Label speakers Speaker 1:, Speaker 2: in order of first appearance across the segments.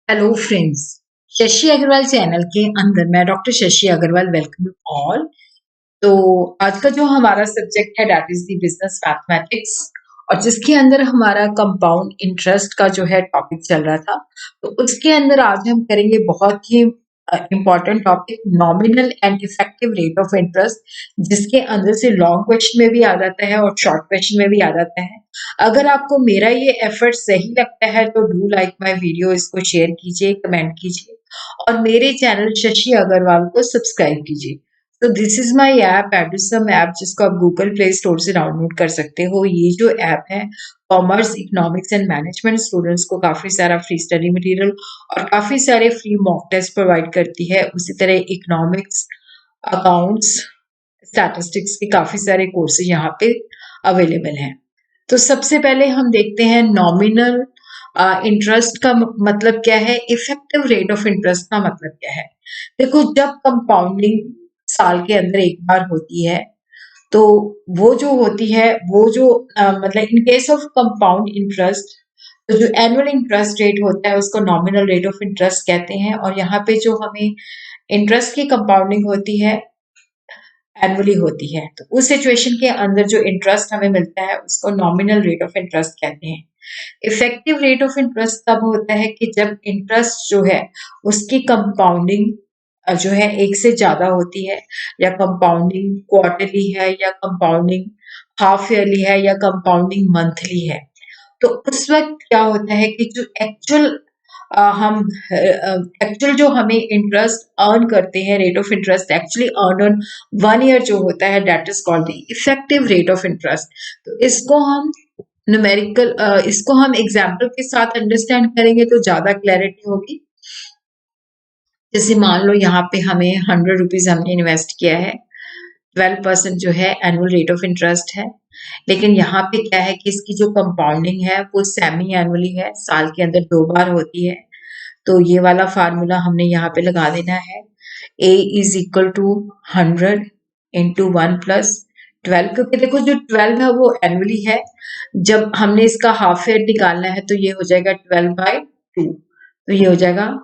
Speaker 1: Hello friends. Shashi Agarwal channel के अंदर मैं doctor Shashi Agarwal welcome you all. तो आज का जो हमारा सब्जेक्ट है that is the business mathematics, और जिसके अंदर हमारा कंपाउंड इंटरेस्ट का जो है टॉपिक चल रहा था। तो उसके अंदर आज हम करेंगे बहुत ही important topic, nominal and effective rate of interest, जिसके अंदर से लॉन्ग क्वेश्चन में भी आ जाता है और शॉर्ट क्वेश्चन में भी आ जाता है। अगर आपको मेरा ये एफर्ट सही लगता है तो डू लाइक माय वीडियो, इसको शेयर कीजिए, कमेंट कीजिए और मेरे चैनल शशि अग्रवाल को सब्सक्राइब कीजिए। तो this is my app Edusum app, जिसको आप गूगल प्ले स्टोर से डाउनलोड कर सकते हो। ये जो ऐप है commerce, economics and management students को काफी सारा फ्री स्टडी मटेरियल और काफी सारे फ्री मॉक टेस्ट प्रोवाइड करती है। उसी तरह इकोनॉमिक्स, अकाउंट्स, स्टैटिस्टिक्स के काफी सारे कोर्सेज यहाँ पे अवेलेबल हैं। तो सबसे पहले हम देखते हैं नॉमिनल इंटरेस्ट का मतलब क्या है, इफेक्टिव रेट ऑफ इंटरेस्ट का मतलब क्या है। देखो, जब कंपाउंडिंग साल के अंदर एक बार होती है तो वो जो होती है वो जो मतलब in case of compound interest, तो जो एनुअल इंटरेस्ट रेट होता है उसको नॉमिनल रेट ऑफ इंटरेस्ट कहते हैं। और यहाँ पे जो हमें इंटरेस्ट की कंपाउंडिंग होती है एनुअली होती है, तो उस सिचुएशन के अंदर जो इंटरेस्ट हमें मिलता है उसको नॉमिनल रेट ऑफ इंटरेस्ट कहते हैं। इफेक्टिव रेट ऑफ इंटरेस्ट तब होता है कि जब इंटरेस्ट जो है उसकी कंपाउंडिंग जो है एक से ज्यादा होती है, या कंपाउंडिंग क्वार्टरली है, या कंपाउंडिंग हाफ ईयरली है, या कंपाउंडिंग मंथली है। तो उस वक्त क्या होता है कि जो हम एक्चुअल जो हमें इंटरेस्ट अर्न करते हैं, rate of interest actually earn on 1 year जो होता है, that is called the effective rate of interest. तो इसको हम न्यूमेरिकल इसको हम एग्जाम्पल के साथ अंडरस्टैंड करेंगे तो ज्यादा क्लैरिटी होगी। जैसे मान लो यहाँ पे हमें 100 रुपीज हमने इन्वेस्ट किया है, 12% जो है एनुअल रेट ऑफ इंटरेस्ट है। लेकिन यहाँ पे क्या है कि इसकी जो कंपाउंडिंग है वो सेमी एनुअली है, साल के अंदर 2 बार होती है। तो ये वाला फार्मूला हमने यहाँ पे लगा देना है, a इज इक्वल टू 100 × 1 + 12, क्योंकि देखो जो 12 है वो एनुअली है। जब हमने इसका हाफ ईयर निकालना है तो ये हो जाएगा 12/2, तो ये हो जाएगा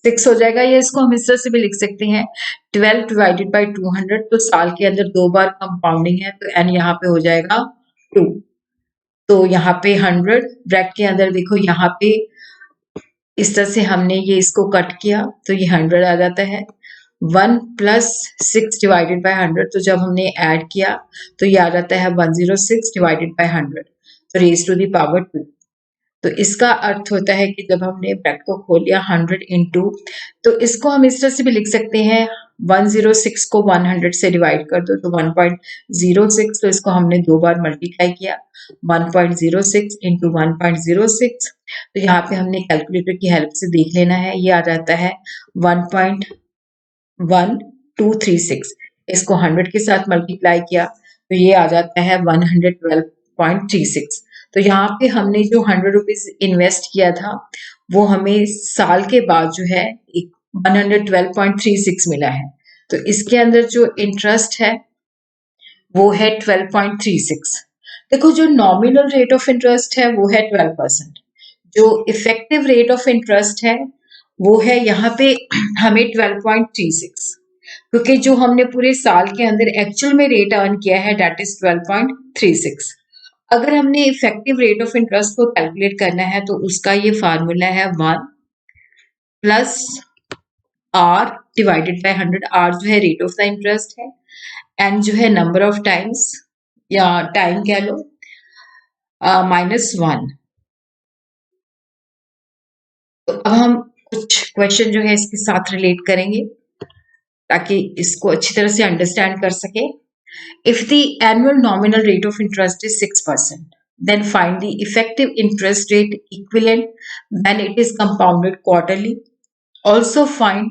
Speaker 1: 6 हो जाएगा। ये इसको हम इस तरह से भी लिख सकते हैं 12/200, तो साल के अंदर 2 बार कंपाउंडिंग है तो एन यहाँ पे हो जाएगा 2। तो यहाँ पे 100 ब्रैकेट के अंदर देखो, यहाँ पे इस तरह से हमने ये इसको कट किया तो ये 100 आ जाता है। 1 + 6/100, तो जब हमने ऐड किया तो ये आ जाता है 106/100, तो रेज़ टू द पावर 2। तो इसका अर्थ होता है कि जब हमने ब्रैकेट को खोल लिया 100 इंटू, तो इसको हम इस तरह से भी लिख सकते हैं, 106 को 100 से डिवाइड कर दो तो 1.06, तो इसको हमने 2 बार मल्टीप्लाई किया, 1.06 इंटू 1.06। तो यहाँ पे हमने कैलकुलेटर की हेल्प से देख लेना है, ये आ जाता है 1.1236। इसको 100 के साथ मल्टीप्लाई किया तो ये आ जाता है 112.36। तो यहाँ पे हमने जो 100 रुपीज इन्वेस्ट किया था वो हमें साल के बाद जो है 112.36 मिला है। तो इसके अंदर जो इंटरेस्ट है वो है 12.36। देखो, जो नॉमिनल रेट ऑफ इंटरेस्ट है वो है 12%, जो इफेक्टिव रेट ऑफ इंटरेस्ट है वो है यहाँ पे हमें 12.36, क्योंकि जो हमने पूरे साल के अंदर एक्चुअल में रेट अर्न किया है दैट इज 12.36। अगर हमने इफेक्टिव रेट ऑफ इंटरेस्ट को कैलकुलेट करना है तो उसका ये फार्मूला है 1 + R/100। R जो है रेट ऑफ द इंटरेस्ट है, एन जो है नंबर ऑफ टाइम्स या टाइम कह लो, -1। तो अब हम कुछ क्वेश्चन जो है इसके साथ रिलेट करेंगे ताकि इसको अच्छी तरह से अंडरस्टैंड कर सके। If the annual nominal rate of interest is 6%, then find the effective interest rate equivalent when it is compounded quarterly. Also find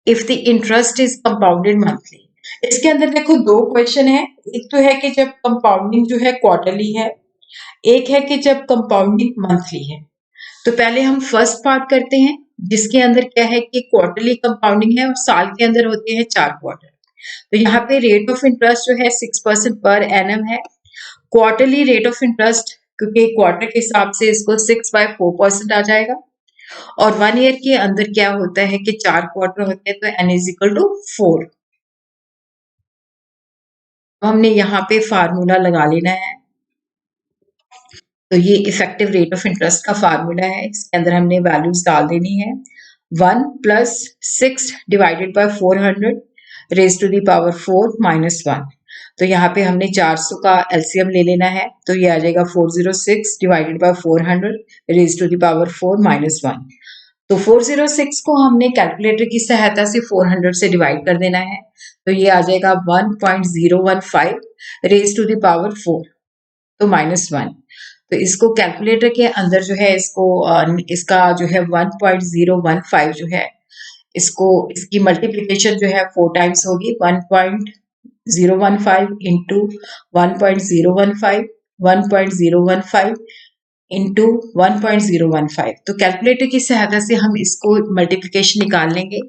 Speaker 1: if the interest is compounded monthly. इसके अंदर देखो दो क्वेश्चन है, एक तो है कि जब कंपाउंडिंग जो है क्वार्टरली है, एक है कि जब कंपाउंडिंग मंथली है। तो पहले हम फर्स्ट पार्ट करते हैं, जिसके अंदर क्या है कि क्वार्टरली कंपाउंडिंग है और साल के अंदर होते हैं 4 क्वार्टर। तो यहाँ पे रेट ऑफ इंटरेस्ट जो है 6% पर एनम है। क्वार्टरली रेट ऑफ इंटरेस्ट, क्योंकि क्वार्टर के हिसाब से इसको 6/4% आ जाएगा। और 1 ईयर के अंदर क्या होता है कि 4 क्वार्टर होते हैं, तो n इज इक्वल टू 4। हमने यहाँ पे फार्मूला लगा लेना है। तो ये इफेक्टिव रेट ऑफ इंटरेस्ट का फार्मूला है, इसके अंदर हमने वैल्यूज डाल देनी है। 1 plus 6 divided by 400 raise to the power 4 minus 1। तो यहाँ पे हमने 400 का एलसीएम ले लेना है, तो ये आ जाएगा 406 divided by 400 raise to the power 4 minus 1। तो 406 को हमने कैलकुलेटर की सहायता से 400 से डिवाइड कर देना है, तो ये आ जाएगा 1.015 रेज टू द पावर 4, तो माइनस 1। तो इसको कैलकुलेटर के अंदर जो है इसका जो है 1.015 जो है, इसको इसकी मल्टीप्लिकेशन जो है 4 टाइम्स होगी। 1.015 इंटू 1.015 1.015 इंटू 1.015। तो कैलकुलेटर की सहायता से हम इसको मल्टीप्लिकेशन निकाल लेंगे,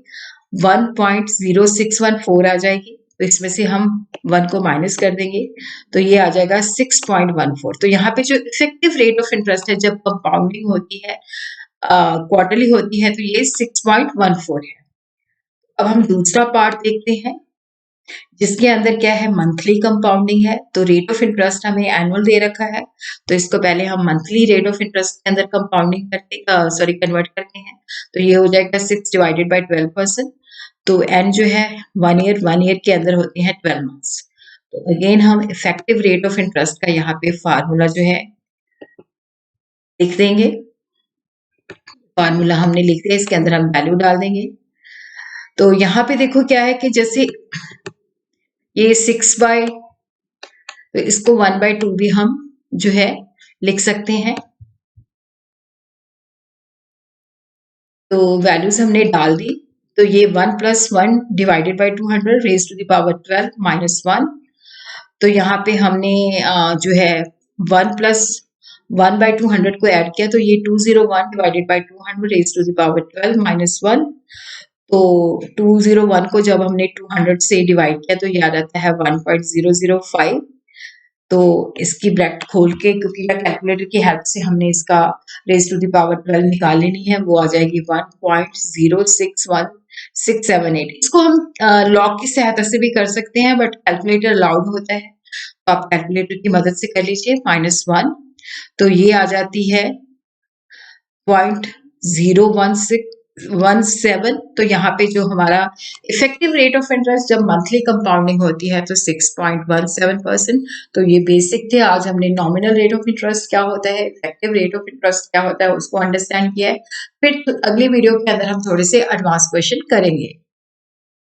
Speaker 1: 1.0614 आ जाएगी। तो इसमें से हम 1 को माइनस कर देंगे, तो ये आ जाएगा 6.14। तो यहाँ पे जो इफेक्टिव रेट ऑफ इंटरेस्ट है जब कंपाउंडिंग होती है, क्वार्टरली होती है, तो ये 6.14 है। अब हम दूसरा पार्ट देखते हैं, जिसके अंदर क्या है, मंथली कंपाउंडिंग है। तो रेट ऑफ इंटरेस्ट हमें एनुअल दे रखा है, तो इसको पहले हम मंथली रेट ऑफ इंटरेस्ट के अंदर कंपाउंडिंग कन्वर्ट करते हैं। तो ये हो जाएगा 6 डिवाइडेड बाय 12%। तो एन जो है 1 ईयर के अंदर होते हैं 12 मंथ्स। तो अगेन हम इफेक्टिव रेट ऑफ इंटरेस्ट का यहाँ पे फार्मूला जो है लिख देंगे। फार्मूला हमने लिख दिया, इसके अंदर हम वैल्यू डाल देंगे। तो यहाँ पे देखो क्या है कि जैसे ये 6 बाय, तो इसको 1/2 भी हम जो है लिख सकते हैं। तो वैल्यूज हमने डाल दी, तो ये 1 plus 1 divided by 200 raise to the power 12 minus 1। तो यहाँ पे हमने जो है 1 प्लस 1/200 को ऐड किया, तो ये 201 divided by 200 raise to the power 12 minus 1। तो 201 को जब हमने 200 से डिवाइड किया, तो ये आ जाता है 1.005। तो इसकी ब्रैकेट खोल के, क्योंकि कैलकुलेटर की हेल्प से हमने इसका रेज टू द पावर 12 निकाल लेनी है, वो आ जाएगी 1.061678। इसको हम लॉग की सहायता से भी कर सकते हैं, बट कैलकुलेटर अलाउड होता है, तो आप कैलकुलेटर की मदद से कर लीजिए। -1, तो ये आ जाती है 0.01617। तो यहाँ पे जो हमारा इफेक्टिव रेट ऑफ इंटरेस्ट जब मंथली कंपाउंडिंग होती है, तो 6.17%। तो ये बेसिक थे। आज हमने नॉमिनल रेट ऑफ इंटरेस्ट क्या होता है, इफेक्टिव रेट ऑफ इंटरेस्ट क्या होता है, उसको अंडरस्टैंड किया है। फिर अगली वीडियो के अंदर हम थोड़े से एडवांस क्वेश्चन करेंगे।